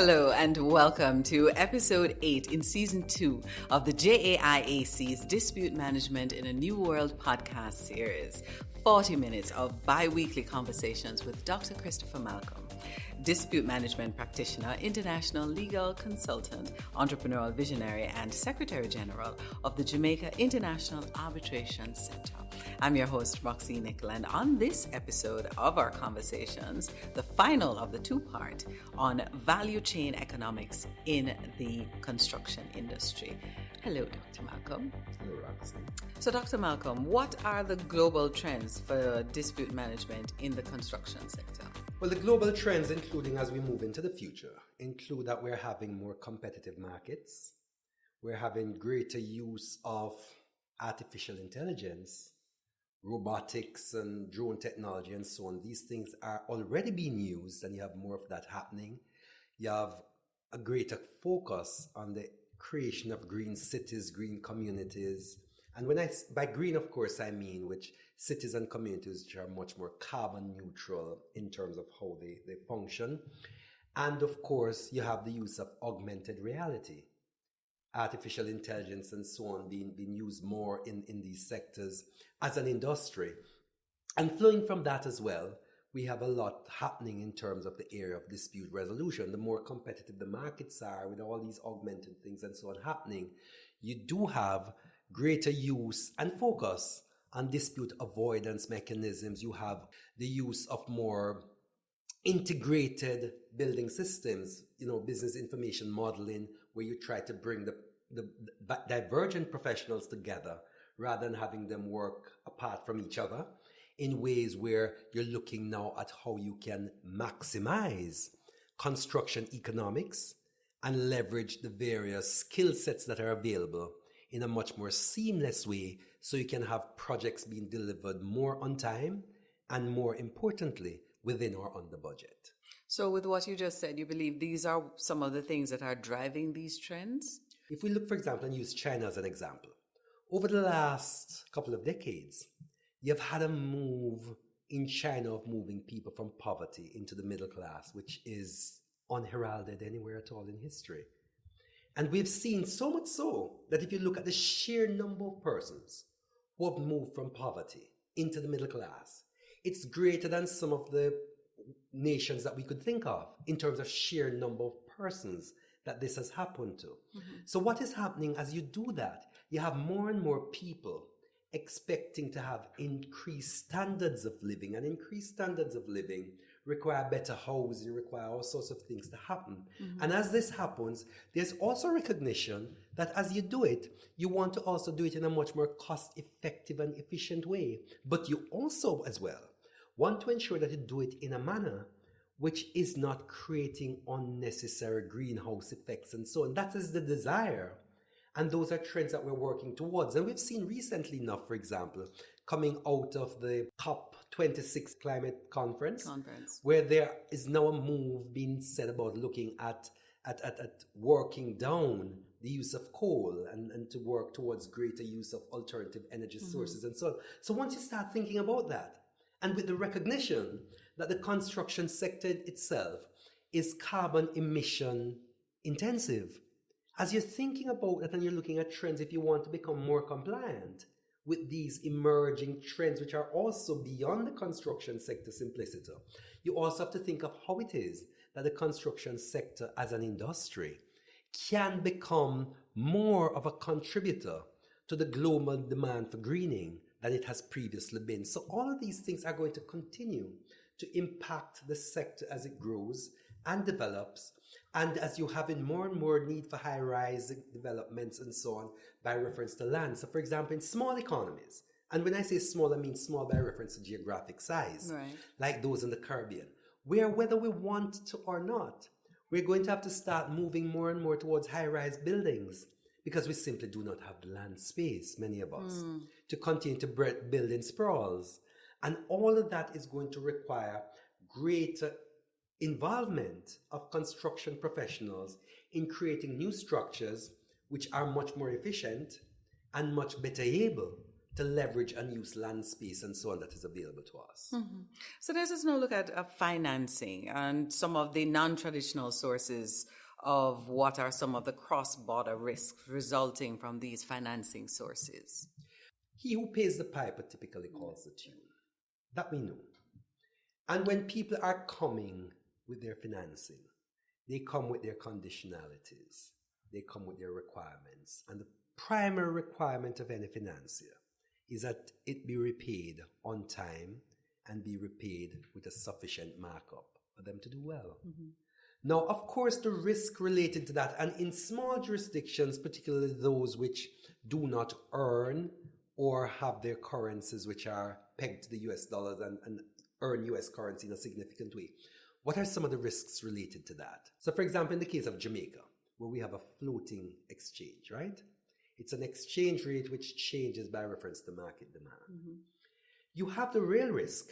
Hello and welcome to episode 8 in season 2 of the JAIAC's Dispute Management in a New World podcast series. 40 minutes of bi-weekly conversations with Dr. Christopher Malcolm, dispute management practitioner, international legal consultant, entrepreneurial visionary, and Secretary General of the Jamaica International Arbitration Center. I'm your host, Roxene Nickle, and on this episode of our conversations, the final of the two-part on value chain economics in the construction industry. Hello, Dr. Malcolm. Hello, Roxene. So, Dr. Malcolm, what are the global trends for dispute management in the construction sector? Well, the global trends, including as we move into the future, include that we're having more competitive markets, we're having greater use of artificial intelligence, robotics and drone technology and so on. These things are already being used, and you have more of that happening. You have a greater focus on the creation of green cities, green communities. And by green, of course, I mean which cities and communities which are much more carbon neutral in terms of how they function. And of course, you have the use of augmented reality, artificial intelligence and so on being used more in these sectors as an industry. And flowing from that as well, we have a lot happening in terms of the area of dispute resolution. The more competitive the markets are with all these augmented things and so on happening, you do have greater use and focus on dispute avoidance mechanisms. You have the use of more integrated building systems, business information modeling, where you try to bring the divergent professionals together rather than having them work apart from each other, in ways where you're looking now at how you can maximize construction economics and leverage the various skill sets that are available in a much more seamless way, so you can have projects being delivered more on time and, more importantly, within or under budget. So with what you just said, you believe these are some of the things that are driving these trends? If we look, for example, and use China as an example, over the last couple of decades, you've had a move in China of moving people from poverty into the middle class, which is unheralded anywhere at all in history. And we've seen so much so that if you look at the sheer number of persons who have moved from poverty into the middle class, it's greater than some of the nations that we could think of in terms of sheer number of persons that this has happened to. Mm-hmm. So what is happening as you do that? You have more and more people expecting to have increased standards of living, and increased standards of living require better housing, require all sorts of things to happen. Mm-hmm. And as this happens, there's also recognition that as you do it, you want to also do it in a much more cost-effective and efficient way. But you also, as well, want to ensure that you do it in a manner which is not creating unnecessary greenhouse effects and so on. That is the desire. And those are trends that we're working towards. And we've seen recently enough, for example, coming out of the COP26 climate conference, where there is now a move being said about looking at working down the use of coal and to work towards greater use of alternative energy sources and so on. So once you start thinking about that, and with the recognition that the construction sector itself is carbon emission intensive, as you're thinking about that and you're looking at trends, if you want to become more compliant with these emerging trends, which are also beyond the construction sector simplicity, you also have to think of how it is that the construction sector as an industry can become more of a contributor to the global demand for greening than it has previously been. So all of these things are going to continue to impact the sector as it grows and develops, and as you have in more and more need for high-rise developments and so on by reference to land. So for example, in small economies, and when I say small, I mean small by reference to geographic size, right, like those in the Caribbean, where whether we want to or not, we're going to have to start moving more and more towards high-rise buildings, because we simply do not have the land space, many of us, to continue to build in sprawls. And all of that is going to require greater involvement of construction professionals in creating new structures which are much more efficient and much better able to leverage unused land space and so on that is available to us. So let us now look at financing and some of the non-traditional sources of what are some of the cross-border risks resulting from these financing sources. He who pays the piper typically calls the tune. That we know. And when people are coming with their financing, they come with their conditionalities. They come with their requirements. And the primary requirement of any financier is that it be repaid on time and be repaid with a sufficient markup for them to do well. Now, of course, the risk related to that, and in small jurisdictions, particularly those which do not earn or have their currencies which are pegged to the US dollars and earn US currency in a significant way, what are some of the risks related to that? So, for example, in the case of Jamaica, where we have a floating exchange, right? It's an exchange rate which changes by reference to market demand. You have the real risk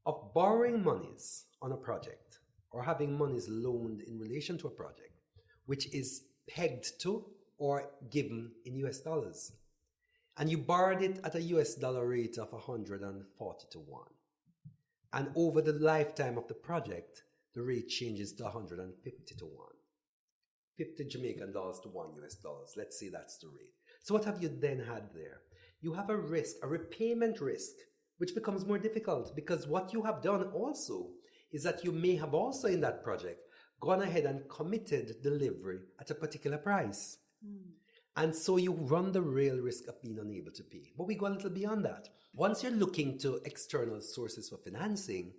of borrowing monies on a project or having monies loaned in relation to a project, which is pegged to or given in US dollars. And you borrowed it at a US dollar rate of 140 to 1. And over the lifetime of the project, the rate changes to 150 to 1. 50 Jamaican dollars to 1 US dollars. Let's say that's the rate. So what have you then had there? You have a risk, a repayment risk, which becomes more difficult because what you have done also is that you may have also in that project gone ahead and committed delivery at a particular price. And so you run the real risk of being unable to pay. But we go a little beyond that. Once you're looking to external sources for financing,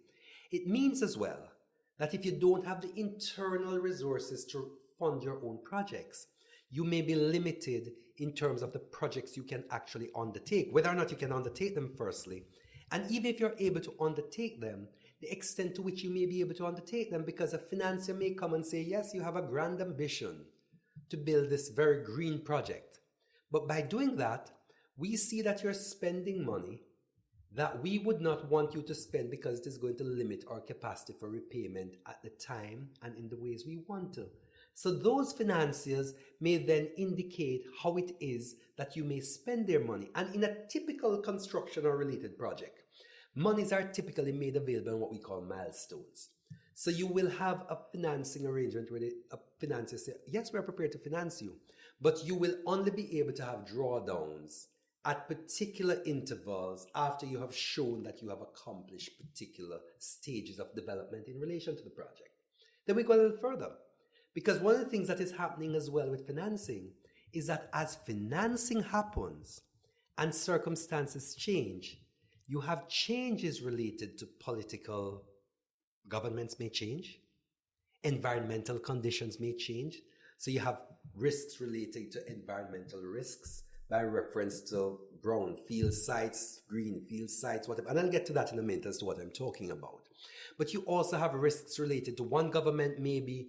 it means as well that if you don't have the internal resources to fund your own projects, you may be limited in terms of the projects you can actually undertake, whether or not you can undertake them firstly. And even if you're able to undertake them, the extent to which you may be able to undertake them, because a financier may come and say, yes, you have a grand ambition to build this very green project. But by doing that, we see that you're spending money that we would not want you to spend because it is going to limit our capacity for repayment at the time and in the ways we want to. So those financiers may then indicate how it is that you may spend their money. And in a typical construction or related project, monies are typically made available in what we call milestones. So you will have a financing arrangement where a financier says, yes, we're prepared to finance you, but you will only be able to have drawdowns at particular intervals after you have shown that you have accomplished particular stages of development in relation to the project. Then we go a little further, because one of the things that is happening as well with financing is that as financing happens and circumstances change, you have changes related to political governments may change, environmental conditions may change. So you have risks related to environmental risks by reference to brownfield sites, greenfield sites, whatever. And I'll get to that in a minute as to what I'm talking about. But you also have risks related to one government may be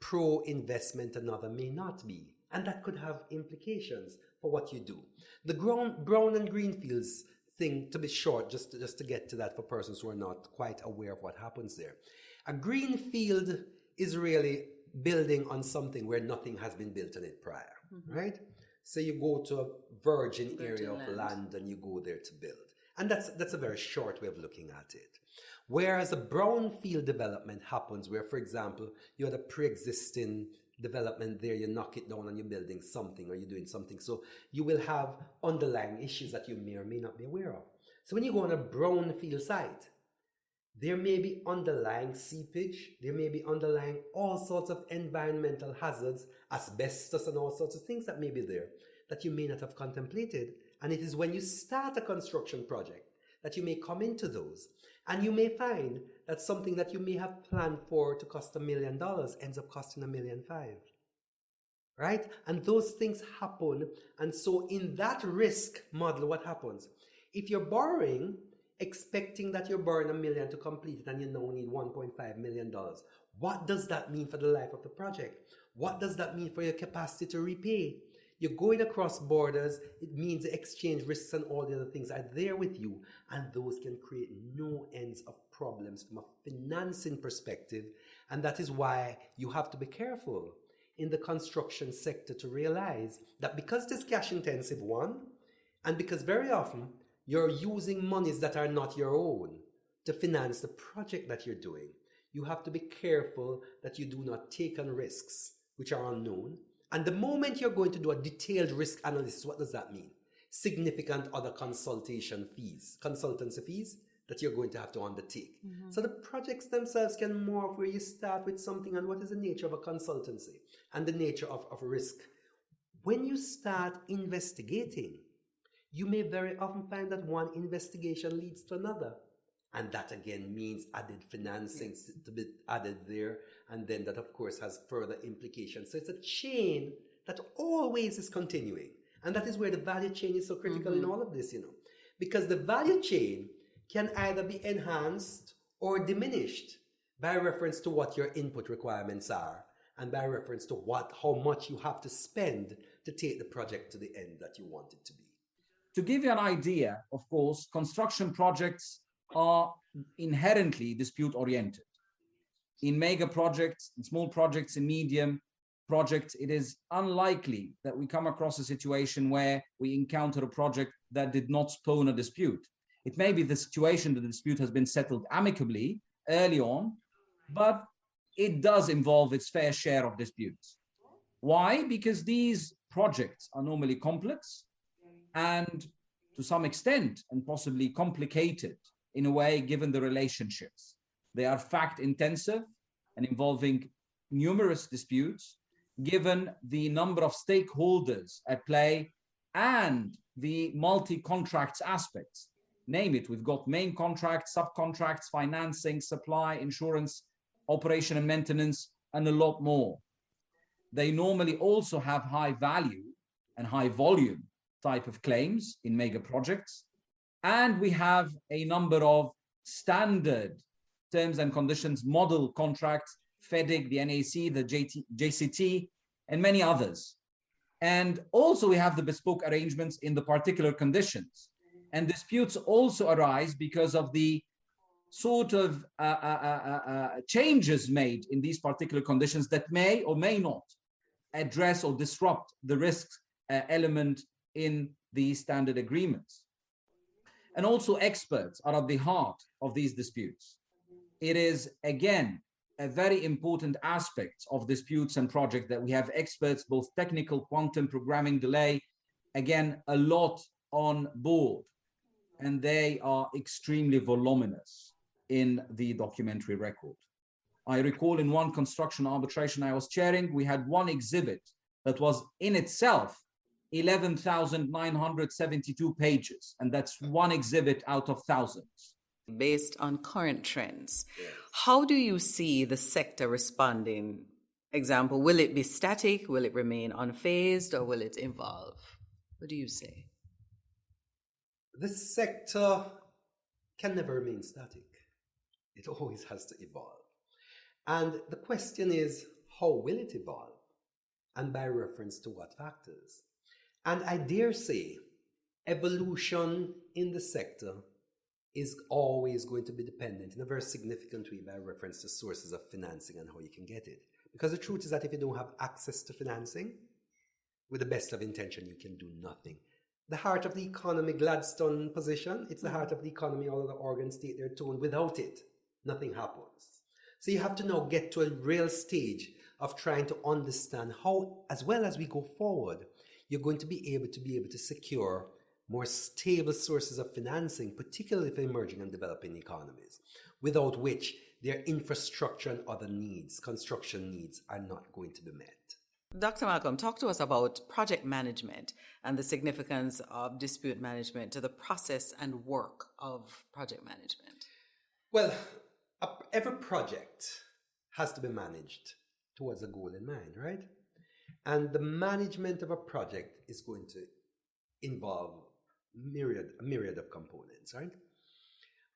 pro-investment, another may not be. And that could have implications for what you do. The brown and greenfields thing, to be short, just to get to that for persons who are not quite aware of what happens there. A green field is really building on something where nothing has been built on it prior, right? So you go to a virgin area of land and you go there to build. And that's a very short way of looking at it. Whereas a brownfield development happens where, for example, you had a pre-existing development there, you knock it down and you're building something or you're doing something. So you will have underlying issues that you may or may not be aware of. So when you go on a brownfield site, there may be underlying seepage, there may be underlying all sorts of environmental hazards, asbestos and all sorts of things that may be there that you may not have contemplated. And it is when you start a construction project that you may come into those. And you may find that something that you may have planned for to cost $1 million ends up costing $1.5 million. Right? And those things happen. And so in that risk model, what happens? If you're borrowing, expecting that you're borrowing $1 million to complete it and you now need $1.5 million, what does that mean for the life of the project? What does that mean for your capacity to repay? You're going across borders, it means the exchange risks and all the other things are there with you, and those can create no ends of problems from a financing perspective. And that is why you have to be careful in the construction sector to realize that because it is cash intensive, one, And because very often you're using monies that are not your own to finance the project that you're doing, you have to be careful that you do not take on risks which are unknown. And the moment you're going to do a detailed risk analysis, what does that mean? Significant other consultancy fees that you're going to have to undertake. So the projects themselves can morph where you start with something and what is the nature of a consultancy and the nature of risk. When you start investigating, you may very often find that one investigation leads to another. And that again means added financing to be added there. And then that, of course, has further implications. So it's a chain that always is continuing. And that is where the value chain is so critical in all of this, because the value chain can either be enhanced or diminished by reference to what your input requirements are and by reference to how much you have to spend to take the project to the end that you want it to be. To give you an idea, of course, construction projects are inherently dispute-oriented. In mega projects, in small projects, in medium projects, it is unlikely that we come across a situation where we encounter a project that did not spawn a dispute. It may be the situation that the dispute has been settled amicably early on, but it does involve its fair share of disputes. Why? Because these projects are normally complex and to some extent and possibly complicated in a way given the relationships. They are fact intensive and involving numerous disputes given the number of stakeholders at play and the multi-contracts aspects. Name it, we've got main contracts, subcontracts, financing, supply, insurance, operation and maintenance, and a lot more. They normally also have high value and high volume type of claims in mega projects. And we have a number of standard terms and conditions model contracts, FEDIC, the NAC, the JCT, and many others. And also we have the bespoke arrangements in the particular conditions. And disputes also arise because of the sort of changes made in these particular conditions that may or may not address or disrupt the risk element in the standard agreements. And also experts are at the heart of these disputes. It is, again, a very important aspect of disputes and projects that we have experts, both technical, quantum, programming, delay, again, a lot on board. And they are extremely voluminous in the documentary record. I recall in one construction arbitration I was chairing, we had one exhibit that was in itself 11,972 pages, and that's one exhibit out of thousands. Based on current trends, how do you see the sector responding? Example, will it be static? Will it remain unphased? Or will it evolve? What do you say? The sector can never remain static. It always has to evolve. And the question is, how will it evolve? And by reference to what factors? And I dare say, evolution in the sector is always going to be dependent in a very significant way by reference to sources of financing and how you can get it. Because the truth is that if you don't have access to financing, with the best of intention, you can do nothing. The heart of the economy, Gladstone position, it's the heart of the economy, all of the organs state their tone. Without it, nothing happens. So you have to now get to a real stage of trying to understand how, as well as we go forward, you're going to be able to secure more stable sources of financing, particularly for emerging and developing economies, without which their infrastructure and other needs, construction needs, are not going to be met. Dr. Malcolm, talk to us about project management and the significance of dispute management to the process and work of project management. Well, every project has to be managed towards a goal in mind, right? And the management of a project is going to involve a myriad of components, right?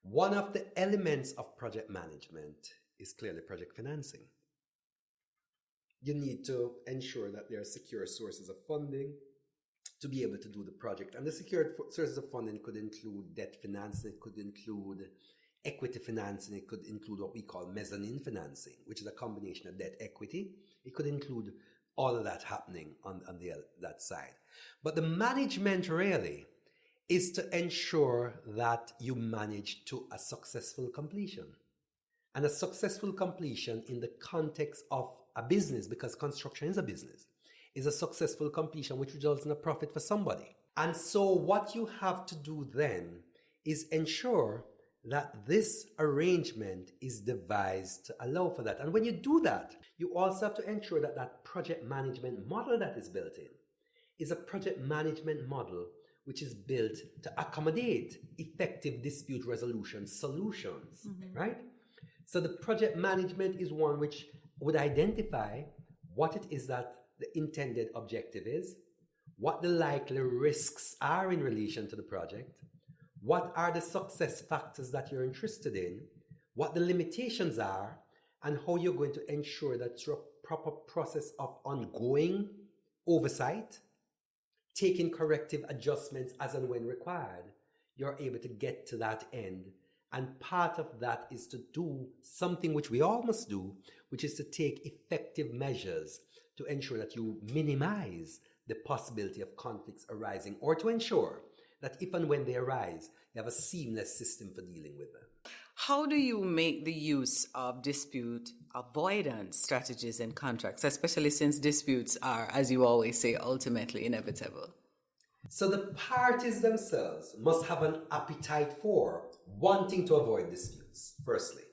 One of the elements of project management is clearly project financing. You need to ensure that there are secure sources of funding to be able to do the project. And the secured sources of funding could include debt financing, it could include equity financing, it could include what we call mezzanine financing, which is a combination of debt equity. It could include all of that happening on that side. But the management really is to ensure that you manage to a successful completion. And a successful completion in the context of a business, because construction is a business, is a successful completion which results in a profit for somebody. And so what you have to do then is ensure that this arrangement is devised to allow for that. And when you do that, you also have to ensure that that project management model that is built in is a project management model which is built to accommodate effective dispute resolution solutions, right? So the project management is one which would identify what it is that the intended objective is, what the likely risks are in relation to the project, what are the success factors that you're interested in, what the limitations are, and how you're going to ensure that through a proper process of ongoing oversight, taking corrective adjustments as and when required, you're able to get to that end. And part of that is to do something which we all must do, which is to take effective measures to ensure that you minimize the possibility of conflicts arising, or to ensure that if and when they arise, you have a seamless system for dealing with them. How do you make the use of dispute avoidance strategies in contracts, especially since disputes are, as you always say, ultimately inevitable? So the parties themselves must have an appetite for wanting to avoid disputes, firstly.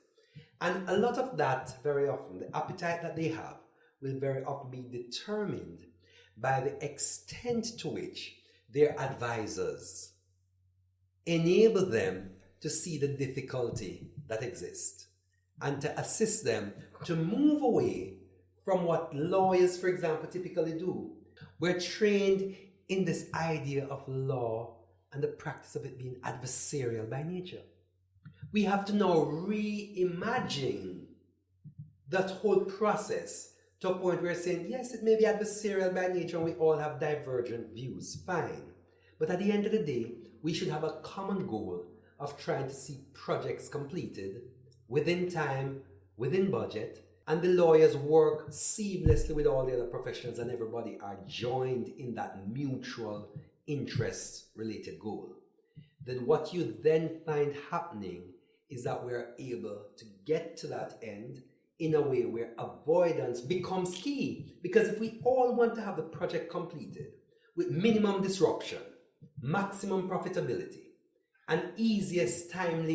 And a lot of that, very often, the appetite that they have will very often be determined by the extent to which their advisors enable them to see the difficulty that exists and to assist them to move away from what lawyers, for example, typically do. We're trained in this idea of law and the practice of it being adversarial by nature. We have to now reimagine that whole process to a point where we're saying, yes, it may be adversarial by nature and we all have divergent views, fine. But at the end of the day, we should have a common goal of trying to see projects completed within time, within budget, and the lawyers work seamlessly with all the other professionals and everybody are joined in that mutual interest-related goal. Then what you then find happening is that we're able to get to that end in a way where avoidance becomes key. Because if we all want to have the project completed with minimum disruption, maximum profitability, and easiest time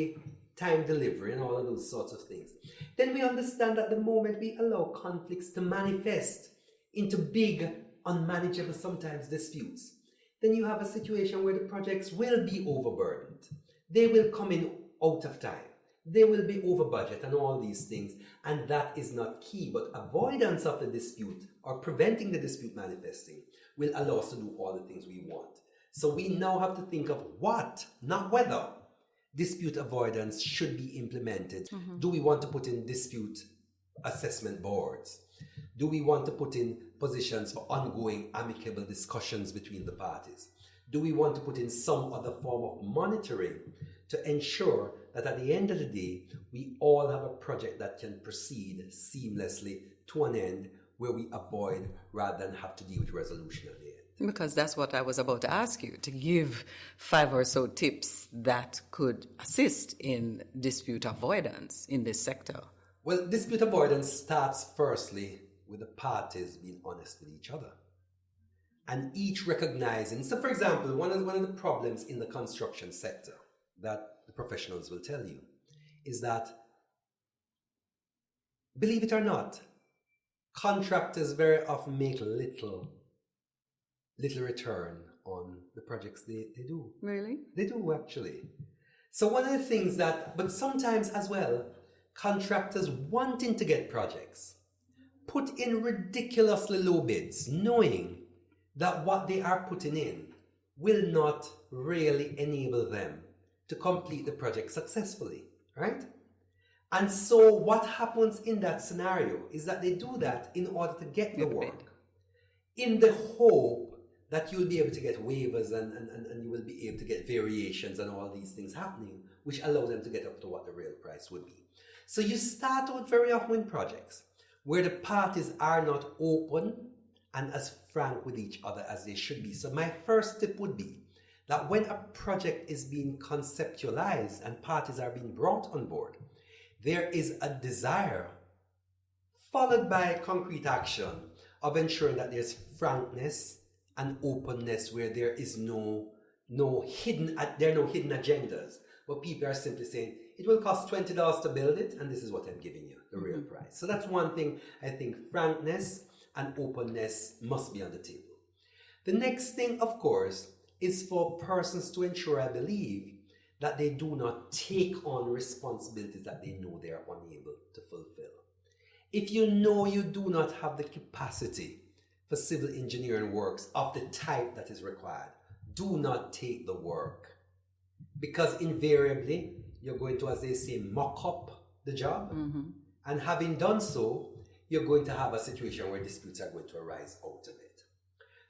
delivery and all of those sorts of things, then we understand that the moment we allow conflicts to manifest into big, unmanageable, sometimes disputes, then you have a situation where the projects will be overburdened. They will come in out of time. They will be over budget and all these things. And that is not key, but avoidance of the dispute or preventing the dispute manifesting will allow us to do all the things we want. So we now have to think of what, not whether, dispute avoidance should be implemented. Do we want to put in dispute assessment boards? Do we want to put in positions for ongoing amicable discussions between the parties? Do we want to put in some other form of monitoring to ensure that at the end of the day, we all have a project that can proceed seamlessly to an end where we avoid rather than have to deal with resolution at the end? Because that's what I was about to ask you, to give 5 or so tips that could assist in dispute avoidance in this sector. Well, dispute avoidance starts firstly with the parties being honest with each other and each recognizing. So, for example, one of the problems in the construction sector that the professionals will tell you is that, believe it or not, contractors very often make little return on the projects they do. Really? They do, actually. So one of the things but sometimes as well, contractors wanting to get projects put in ridiculously low bids, knowing that what they are putting in will not really enable them to complete the project successfully, right? And so what happens in that scenario is that they do that in order to get the work, in the hope that you'll be able to get waivers and you will be able to get variations and all these things happening, which allow them to get up to what the real price would be. So you start out very often in projects where the parties are not open and as frank with each other as they should be. So my first tip would be that when a project is being conceptualized and parties are being brought on board, there is a desire followed by concrete action of ensuring that there's frankness and openness where there is no hidden agendas, but people are simply saying, it will cost $20 to build it, and this is what I'm giving you, the real price. So that's one thing. I think frankness and openness must be on the table. The next thing, of course, is for persons to ensure, I believe, that they do not take on responsibilities that they know they are unable to fulfill. If you know you do not have the capacity for civil engineering works of the type that is required, do not take the work. Because invariably, you're going to, as they say, mock up the job. And having done so, you're going to have a situation where disputes are going to arise out of it.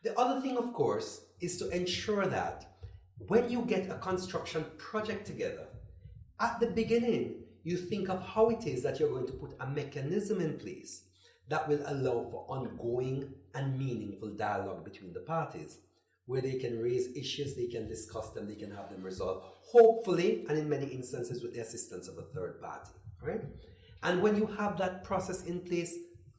The other thing, of course, is to ensure that when you get a construction project together, at the beginning, you think of how it is that you're going to put a mechanism in place that will allow for ongoing and meaningful dialogue between the parties, where they can raise issues, they can discuss them, they can have them resolved, hopefully, and in many instances with the assistance of a third party, right? And when you have that process in place,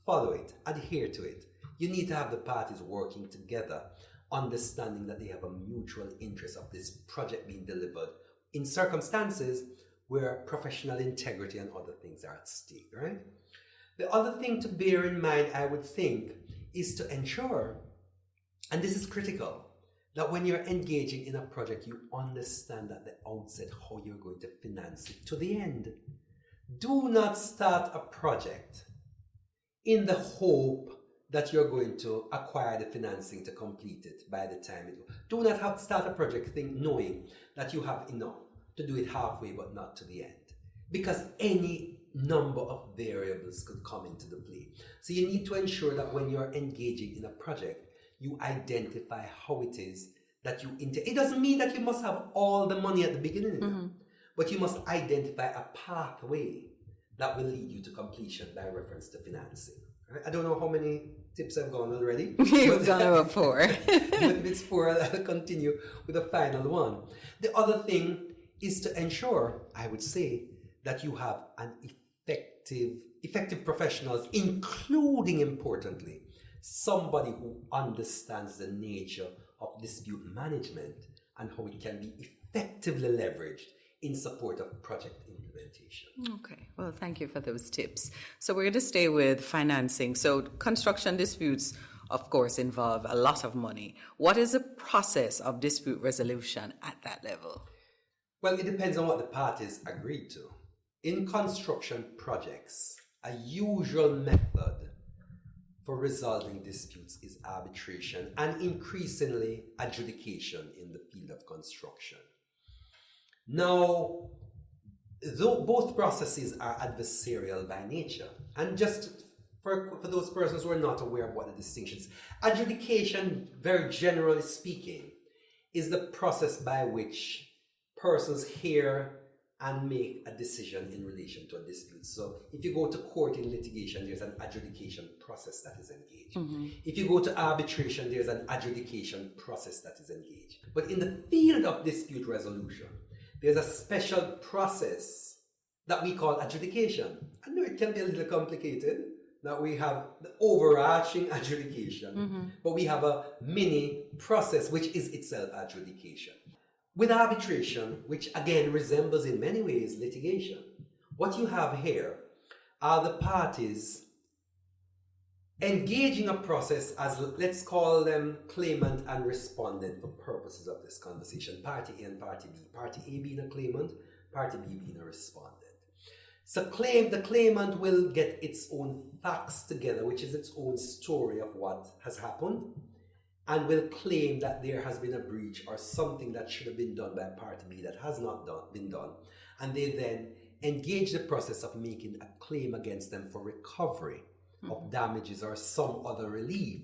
follow it, adhere to it. You need to have the parties working together, understanding that they have a mutual interest of this project being delivered in circumstances where professional integrity and other things are at stake, right? The other thing to bear in mind, I would think, is to ensure, and this is critical, that when you're engaging in a project, you understand at the outset how you're going to finance it to the end. Do not start a project in the hope that you're going to acquire the financing to complete it by the time it. Do not start a project knowing that you have enough to do it halfway but not to the end, because any number of variables could come into the play. So you need to ensure that when you're engaging in a project, you identify how it is that you it doesn't mean that you must have all the money at the beginning, but you must identify a pathway that will lead you to completion by reference to financing. Right? I don't know how many tips I've gone already. You've gone about 4. But if it's 4, I'll continue with the final one. The other thing is to ensure, I would say, that you have an effective professionals, including, importantly, somebody who understands the nature of dispute management and how it can be effectively leveraged in support of project implementation. Okay, well, thank you for those tips. So we're going to stay with financing. So construction disputes, of course, involve a lot of money. What is the process of dispute resolution at that level? Well, it depends on what the parties agreed to. In construction projects, a usual method for resolving disputes is arbitration and increasingly adjudication in the field of construction. Now, though both processes are adversarial by nature, and just for those persons who are not aware of what the distinction is, adjudication, very generally speaking, is the process by which persons hear and make a decision in relation to a dispute. So if you go to court in litigation, there's an adjudication process that is engaged. If you go to arbitration, there's an adjudication process that is engaged. But in the field of dispute resolution, there's a special process that we call adjudication. I know it can be a little complicated, that we have the overarching adjudication, but we have a mini process which is itself adjudication. With arbitration, which again resembles in many ways litigation, what you have here are the parties engaging a process as, let's call them claimant and respondent for purposes of this conversation. Party A and Party B. Party A being a claimant, Party B being a respondent. So the claimant will get its own facts together, which is its own story of what has happened, and will claim that there has been a breach or something that should have been done by Party B that has not been done. And they then engage the process of making a claim against them for recovery of damages or some other relief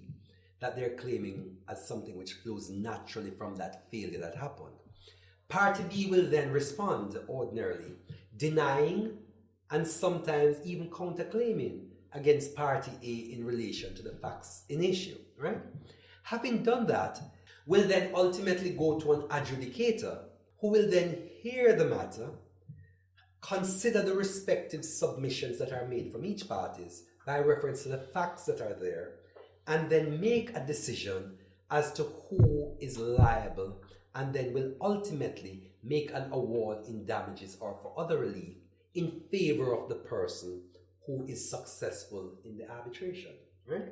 that they're claiming as something which flows naturally from that failure that happened. Party B will then respond ordinarily, denying and sometimes even counterclaiming against Party A in relation to the facts in issue, right? Having done that, will then ultimately go to an adjudicator who will then hear the matter, consider the respective submissions that are made from each parties by reference to the facts that are there, and then make a decision as to who is liable, and then will ultimately make an award in damages or for other relief in favor of the person who is successful in the arbitration, right?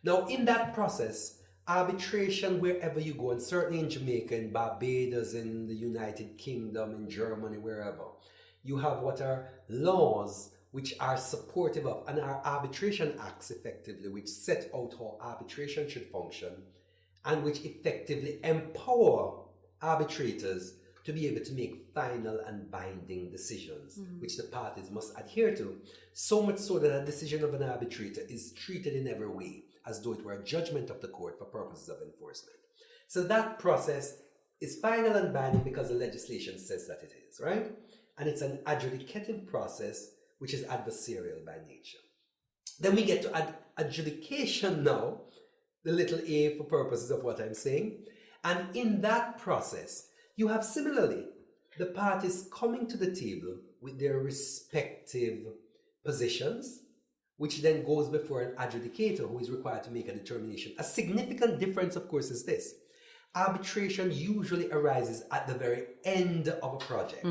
Now, in that process, arbitration, wherever you go, and certainly in Jamaica, in Barbados, in the United Kingdom, in Germany, wherever, you have what are laws which are supportive of, and are arbitration acts effectively, which set out how arbitration should function, and which effectively empower arbitrators to be able to make final and binding decisions, which the parties must adhere to. So much so that a decision of an arbitrator is treated in every way as though it were a judgment of the court for purposes of enforcement. So that process is final and binding because the legislation says that it is, right? And it's an adjudicative process which is adversarial by nature. Then we get to adjudication now, the little a for purposes of what I'm saying. And in that process, you have similarly the parties coming to the table with their respective positions, which then goes before an adjudicator who is required to make a determination. A significant difference, of course, is this. Arbitration usually arises at the very end of a project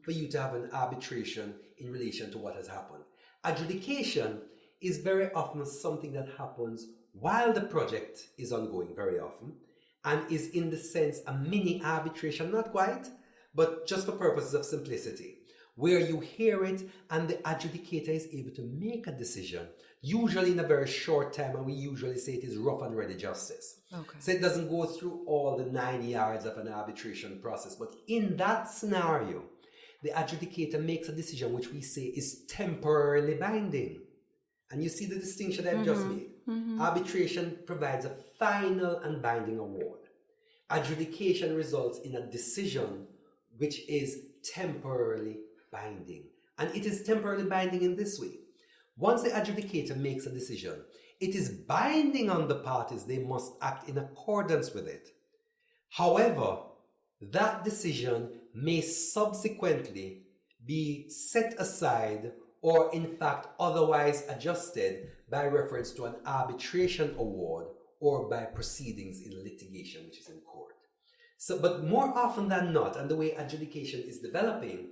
for you to have an arbitration in relation to what has happened. Adjudication is very often something that happens while the project is ongoing, very often, and is in the sense a mini arbitration, not quite, but just for purposes of simplicity, where you hear it and the adjudicator is able to make a decision, usually in a very short time, and we usually say it is rough and ready justice. Okay. So it doesn't go through all the 9 yards of an arbitration process, but in that scenario, the adjudicator makes a decision which we say is temporarily binding. And you see the distinction I've just made. Arbitration provides a final and binding award. Adjudication results in a decision which is temporarily binding. And it is temporarily binding in this way. Once the adjudicator makes a decision, it is binding on the parties. They must act in accordance with it. However, that decision may subsequently be set aside or in fact otherwise adjusted by reference to an arbitration award or by proceedings in litigation, which is in court. So, but more often than not, and the way adjudication is developing,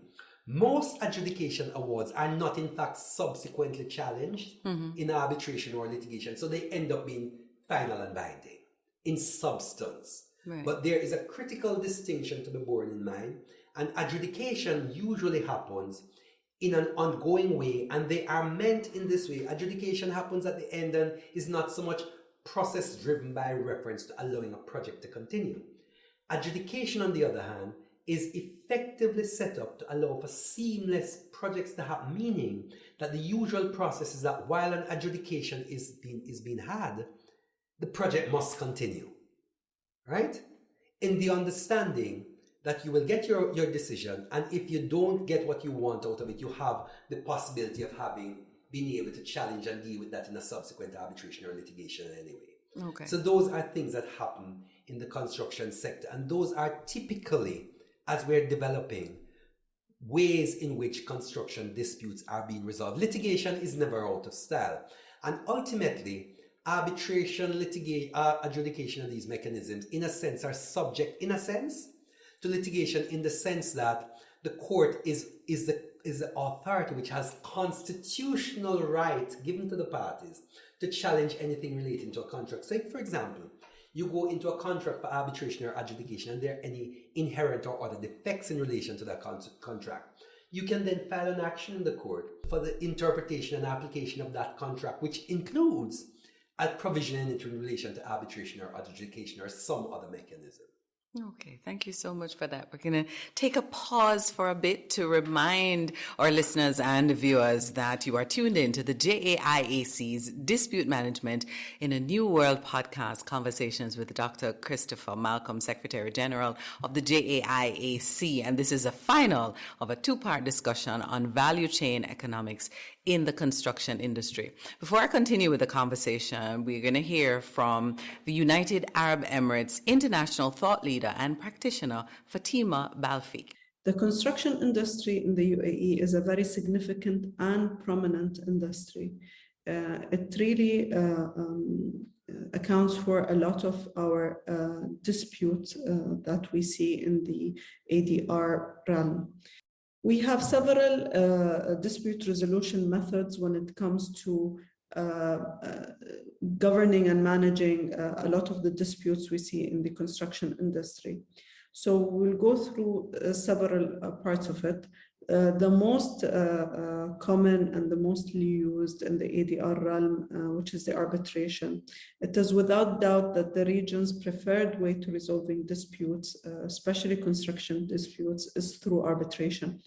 most adjudication awards are not in fact subsequently challenged in arbitration or litigation, so they end up being final and binding in substance. Right. But there is a critical distinction to be borne in mind, and adjudication usually happens in an ongoing way, and they are meant in this way. Adjudication happens at the end and is not so much process driven by reference to allowing a project to continue. Adjudication, on the other hand, is effectively set up to allow for seamless projects to have meaning, that the usual process is that while an adjudication is being had, the project must continue, right? In the understanding that you will get your decision, and if you don't get what you want out of it, you have the possibility of being able to challenge and deal with that in a subsequent arbitration or litigation anyway. Okay. So those are things that happen in the construction sector, and those are typically, as we're developing, ways in which construction disputes are being resolved. Litigation is never out of style, and ultimately, arbitration, adjudication of these mechanisms, in a sense, are subject, in a sense, to litigation, in the sense that the court is the authority which has constitutional right given to the parties to challenge anything relating to a contract. So if, for example, you go into a contract for arbitration or adjudication and there are any inherent or other defects in relation to that contract, you can then file an action in the court for the interpretation and application of that contract, which includes a provision in it in relation to arbitration or adjudication or some other mechanism. Okay, thank you so much for that. We're going to take a pause for a bit to remind our listeners and viewers that you are tuned in to the JAIAC's Dispute Management in a New World podcast, conversations with Dr. Christopher Malcolm, Secretary General of the JAIAC. And this is a final of a two-part discussion on value chain economics in the construction industry. Before I continue with the conversation, we're going to hear from the United Arab Emirates international thought leader and practitioner, Fatima Balfiq. The construction industry in the UAE is a very significant and prominent industry. It really accounts for a lot of our disputes that we see in the ADR realm. We have several dispute resolution methods when it comes to governing and managing a lot of the disputes we see in the construction industry. So we'll go through several parts of it. The most common and the mostly used in the ADR realm, which is the arbitration. It is without doubt that the region's preferred way to resolving disputes, especially construction disputes, is through arbitration.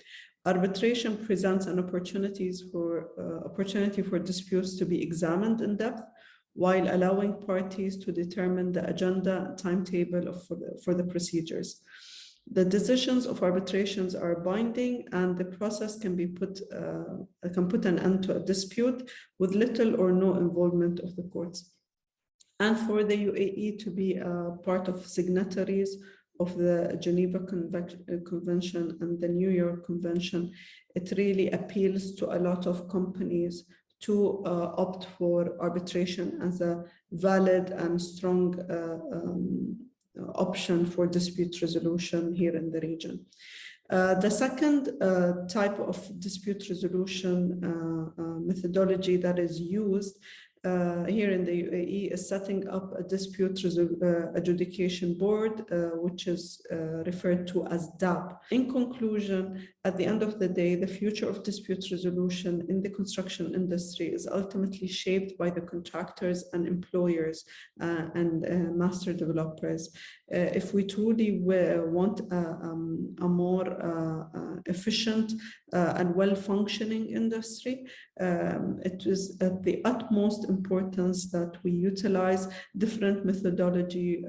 Arbitration presents an opportunity for disputes to be examined in depth, while allowing parties to determine the agenda timetable for the procedures. The decisions of arbitrations are binding, and the process can put an end to a dispute with little or no involvement of the courts. And for the UAE to be a part of signatories of the Geneva Convention and the New York Convention, it really appeals to a lot of companies to opt for arbitration as a valid and strong option for dispute resolution here in the region. The second type of dispute resolution methodology that is used here in the UAE is setting up a dispute adjudication board, which is referred to as DAP. In conclusion, at the end of the day, the future of dispute resolution in the construction industry is ultimately shaped by the contractors and employers and master developers. If we truly want a more efficient and well-functioning industry, it is at the utmost importance that we utilize different methodology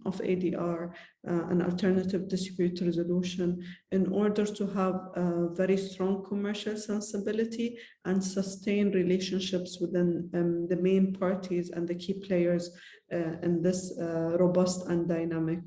of ADR and alternative dispute resolution in order to have a very strong commercial sensibility and sustain relationships within the main parties and the key players in this robust and dynamic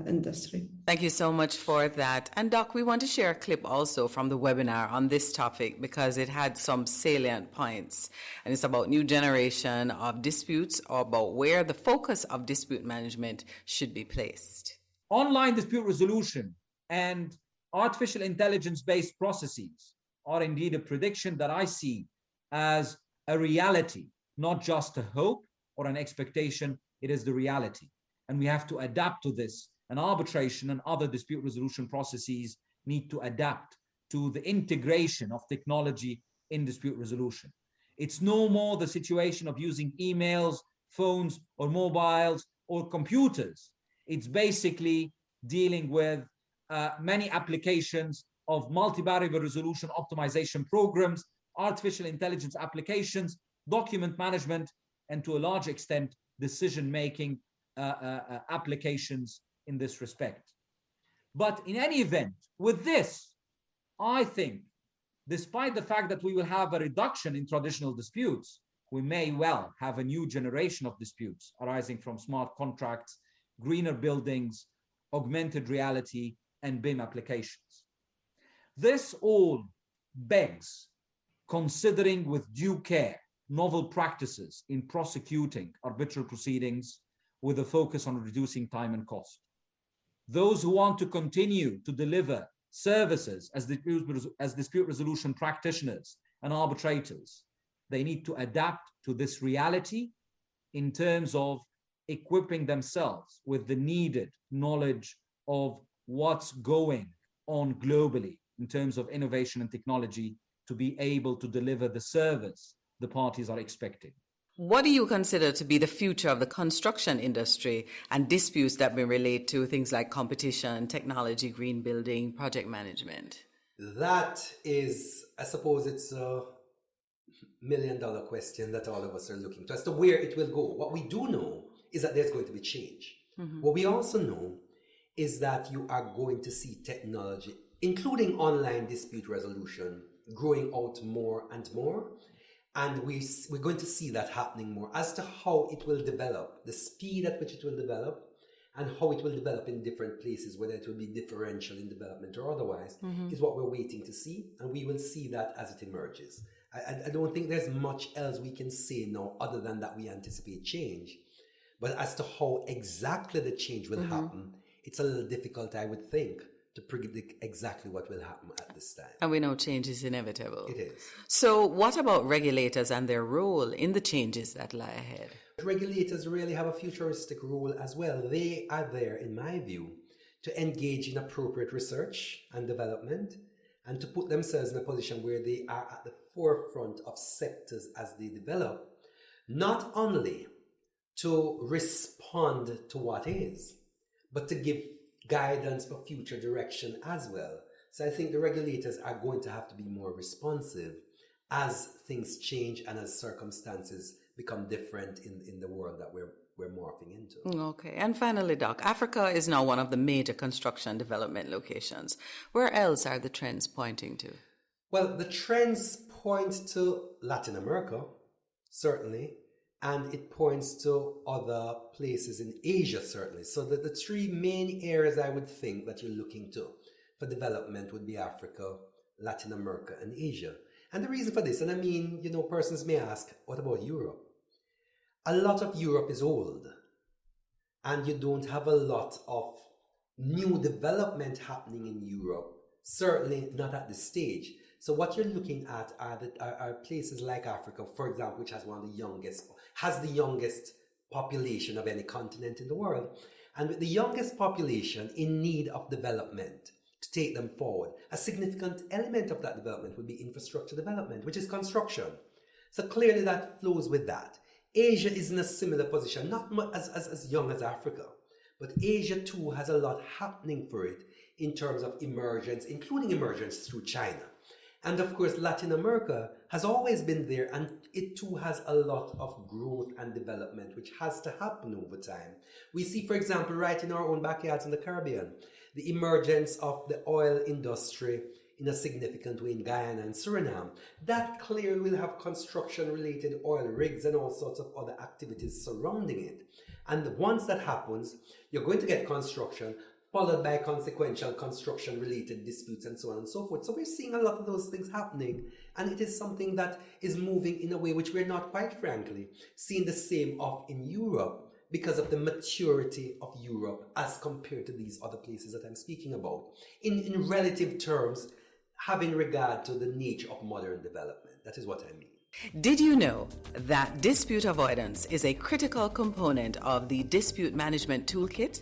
industry. Thank you so much for that. And Doc, we want to share a clip also from the webinar on this topic because it had some salient points. And it's about new generation of disputes, or about where the focus of dispute management should be placed. Online dispute resolution and artificial intelligence-based processes are indeed a prediction that I see as a reality, not just a hope or an expectation. It is the reality. And we have to adapt to this. And arbitration and other dispute resolution processes need to adapt to the integration of technology in dispute resolution. It's no more the situation of using emails, phones, or mobiles, or computers. It's basically dealing with many applications of multi-variable resolution optimization programs, artificial intelligence applications, document management, and to a large extent, decision-making applications in this respect. But in any event, with this, I think, despite the fact that we will have a reduction in traditional disputes, we may well have a new generation of disputes arising from smart contracts, greener buildings, augmented reality, and BIM applications. This all begs considering with due care novel practices in prosecuting arbitral proceedings with a focus on reducing time and cost. Those who want to continue to deliver services as dispute resolution practitioners and arbitrators, they need to adapt to this reality in terms of equipping themselves with the needed knowledge of what's going on globally in terms of innovation and technology to be able to deliver the service the parties are expecting. What do you consider to be the future of the construction industry and disputes that may relate to things like competition, technology, green building, project management? That is, I suppose it's a million-dollar question that all of us are looking to as to where it will go. What we do know is that there's going to be change. Mm-hmm. What we also know is that you are going to see technology, including online dispute resolution, growing out more and more. And we're going to see that happening more. As to how it will develop, the speed at which it will develop, and how it will develop in different places, whether it will be differential in development or otherwise, is what we're waiting to see. And we will see that as it emerges. I don't think there's much else we can say now other than that we anticipate change. But as to how exactly the change will happen, it's a little difficult, I would think, to predict exactly what will happen at this time. And we know change is inevitable. It is. So what about regulators and their role in the changes that lie ahead? Regulators really have a futuristic role as well. They are there, in my view, to engage in appropriate research and development and to put themselves in a position where they are at the forefront of sectors as they develop, not only to respond to what is, but to give guidance for future direction as well. So I think the regulators are going to have to be more responsive as things change and as circumstances become different in the world that we're morphing into. Okay. And finally, Doc, Africa is now one of the major construction development locations. Where else are the trends pointing to? Well, the trends point to Latin America, certainly, and it points to other places in Asia, certainly. So the three main areas I would think that you're looking to for development would be Africa, Latin America, and Asia. And the reason for this, and I mean, persons may ask, what about Europe? A lot of Europe is old, and you don't have a lot of new development happening in Europe, certainly not at this stage. So what you're looking at are places like Africa, for example, which has the youngest population of any continent in the world. And with the youngest population in need of development to take them forward, a significant element of that development would be infrastructure development, which is construction. So clearly that flows with that. Asia is in a similar position, not as young as Africa, but Asia too has a lot happening for it in terms of emergence, including emergence through China. And of course, Latin America has always been there, and it too has a lot of growth and development, which has to happen over time. We see, for example, right in our own backyards in the Caribbean, the emergence of the oil industry in a significant way in Guyana and Suriname. That clearly will have construction-related oil rigs and all sorts of other activities surrounding it. And once that happens, you're going to get construction, followed by consequential construction-related disputes and so on and so forth. So we're seeing a lot of those things happening, and it is something that is moving in a way which we're not, quite frankly, seeing the same of in Europe because of the maturity of Europe as compared to these other places that I'm speaking about. In relative terms, having regard to the nature of modern development. That is what I mean. Did you know that dispute avoidance is a critical component of the dispute management toolkit?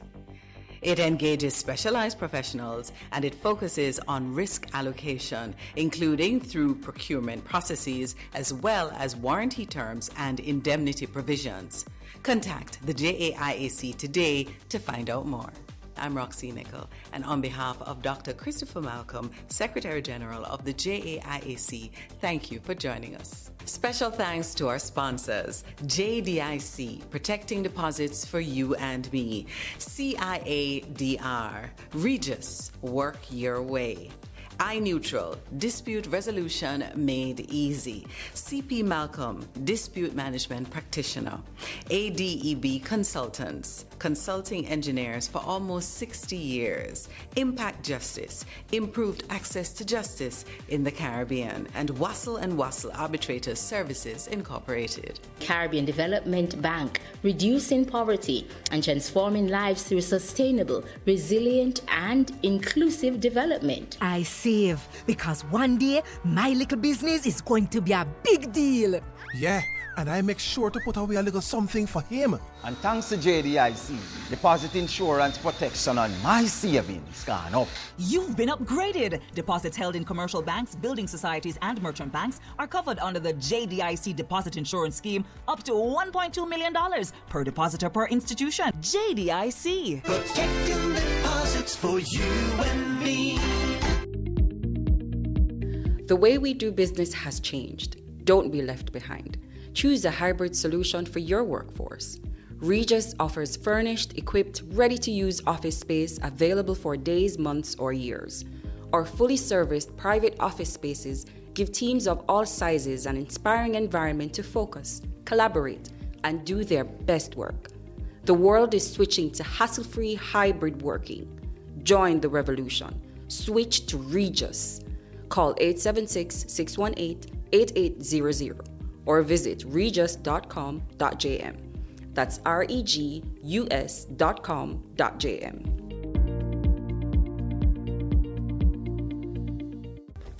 It engages specialized professionals and it focuses on risk allocation, including through procurement processes as well as warranty terms and indemnity provisions. Contact the JAIAC today to find out more. I'm Roxene Nickle, and on behalf of Dr. Christopher Malcolm, Secretary General of the JAIAC, thank you for joining us. Special thanks to our sponsors, JDIC, Protecting Deposits for You and Me, CIADR, Regis, Work Your Way, iNeutral, Dispute Resolution Made Easy, CP Malcolm, Dispute Management Practitioner, ADEB Consultants, Consulting Engineers for almost 60 years, Impact Justice, Improved Access to Justice in the Caribbean, and Wassel & Wassel Arbitrators Services Incorporated. Caribbean Development Bank, reducing poverty and transforming lives through sustainable, resilient, and inclusive development. I save because one day my little business is going to be a big deal. Yeah, and I make sure to put away a little something for him. And thanks to JDIC, deposit insurance protection on my savings gone up. You've been upgraded. Deposits held in commercial banks, building societies, and merchant banks are covered under the JDIC deposit insurance scheme up to $1.2 million per depositor per institution. JDIC. Protecting deposits for you and me. The way we do business has changed. Don't be left behind. Choose a hybrid solution for your workforce. Regis offers furnished, equipped, ready-to-use office space available for days, months, or years. Our fully serviced private office spaces give teams of all sizes an inspiring environment to focus, collaborate, and do their best work. The world is switching to hassle-free hybrid working. Join the revolution. Switch to Regus. Call 876-618-8800 or visit regus.com.jm. That's regus.com.jm.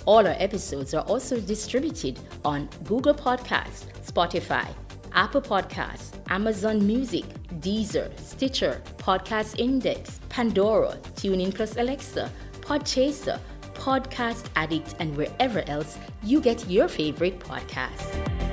All our episodes are also distributed on Google Podcasts, Spotify, Apple Podcasts, Amazon Music, Deezer, Stitcher, Podcast Index, Pandora, TuneIn Plus Alexa, Podchaser, Podcast Addict, and wherever else you get your favorite podcasts.